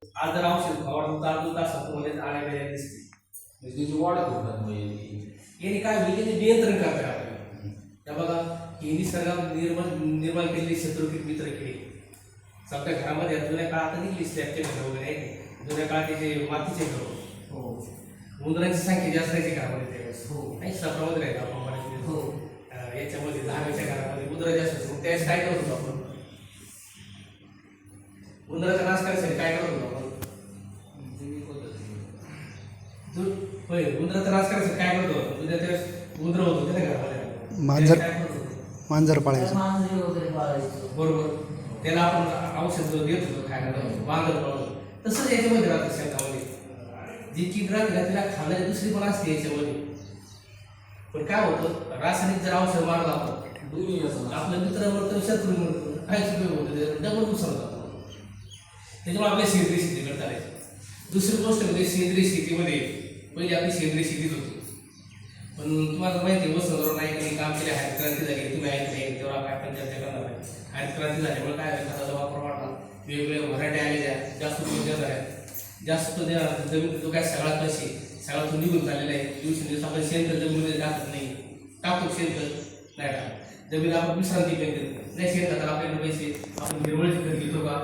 आज जर औषध फवारलं तर अर्धा तासात तुम्हाला आळ्या दिसते. म्हणजे त्याची वाढत होतात म्हणजे याने काय होईल ते नियंत्रण करतात आपल्याला. त्या बघा ही निसर्गात निर्माण केलेली शत्रुकीट मित्र किडे सगळ्या घरामध्ये जुन्या काळात निघली स्लॅबचे घर वगैरे आहे. जुन्या काळात त्याचे मातीचे घर हो उंदरांची संख्या जास्त राहायची घरामध्ये त्यावेळेस. हो नाही सफरामध्ये राहायचं आपण म्हणायचं. हो याच्यामध्ये दहावीच्या घरामध्ये उंदरं जास्त असतात. त्यावेळेस काय करत होतो आपण? उंदराचा नाश करायसाठी काय करत होतो आपण? होय उंदराचा नाश करायसाठी काय करतो? उद्या त्यावेळेस उंदरं होत होते ना घरामध्ये. मांजर काय करत होतो? मांजर पाळायचं. मांजरी वगैरे पाळायचं. बरोबर. त्याला आपण औषध देत होतो खायला बांधत पडतो. तसंच याच्यामध्ये राहतं शेतामध्ये जी कीड राहते ना तिला खाणारी दुसरी पण असते याच्यामध्ये. पण काय होतं रासायनिक जर औषध मारलं आपण दोन्ही असं आपलं मित्र मरतं शत्रू मरतं काहीच उपयोग होतं डबल नुकसान होतं. त्याच्यामुळे आपल्या सेंद्रिय शेतीकडे चालायचं. दुसरी गोष्ट म्हणजे सेंद्रिय शेतीमध्ये पहिली आपली सेंद्रिय शेतीच होती. पण तुम्हाला माहिती आहे वसंतराव नाईकांनी काम केले हरित क्रांती झाली तुम्ही ऐकले तेव्हा आपण चर्चा करणार आहे. हरित क्रांती झाल्यामुळे काय खताचा वापर वाढला वेगवेगळ्या व्हरायटी आलेल्या जास्त उपयोग झाल्या जास्त जमीन जो काय सगळा कशी सगळा तो निघून चाललेला आहे. दिवसेंदिवस आपण शेणखत जमिनीमध्ये टाकत नाही टाकतो शेणखत नाही टाकत जमीन आपण विश्रांती घेतो नाही शेणखताला आपल्याकडे पैसे आपण हिरवळीचं खत घेतो का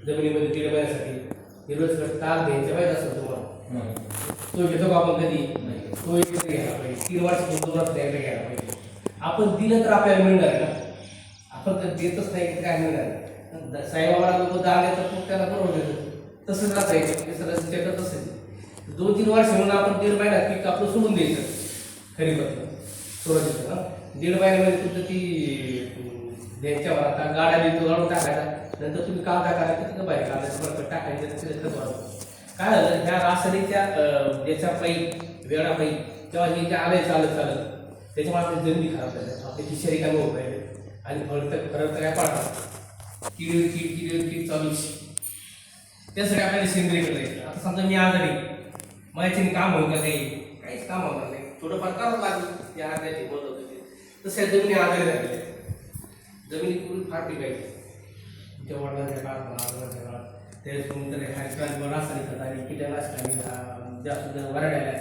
जमिनीमध्ये कीड मारण्यासाठी हिरवळीचं खत ताक घ्यायचं माहीत असतं तुम्हाला तो घेतो का आपण कधी तो एक घ्यायला पाहिजे 3 वर्ष 2 वर्ष द्यायला घ्यायला पाहिजे. आपण दिलं तर आपल्याला मिळणार आहे ना आपण तर देतच नाही की काय मिळणार साईबाबाला लोक दान देतात मग त्याला बरोबर देतात तसंच राहता सगळं चेकत असेल 2-3 वर्ष म्हणून आपण 1.5 महिन्यात पीक आपलं सोडून द्यायचं खरीपातलं सोडायचं ना 1.5 महिन्यामध्ये तुमचं ती द्यायच्यावर आता गाड्या बिंदू गाडून टाकायचा नंतर तुम्ही कांदा करायचं तिथं बाहेर कांद्याचं बरं टाकायचं तिथं खत वाढवतं. काय झालं ह्या रासायनिकच्या याच्या पाईप वेळा पाईप तेव्हा हे जे आले चालत त्याच्यामुळे आपली जमिनी खराब झाल्या आपली खिशारी कमी होत राहिले आणि फरक तर काय पाडतात कीड चालूच त्यासाठी आपल्याला सेंद्रिय करायचं. आता समजा मी आजारी माझ्याने काम होईल का काही काहीच काम होणार नाही थोडंफार करावं लागेल या आजारी बोलत होते तसं जमिनी आजारी झालेल्या जमिनी पूर्ण फार टिकायची त्या वडिलांच्या काळात आजोबांच्या काळात त्यावेळेस कोणीतरी रासायनिक खत आणि कीटकनाशक आणि जास्त वराड्या आल्या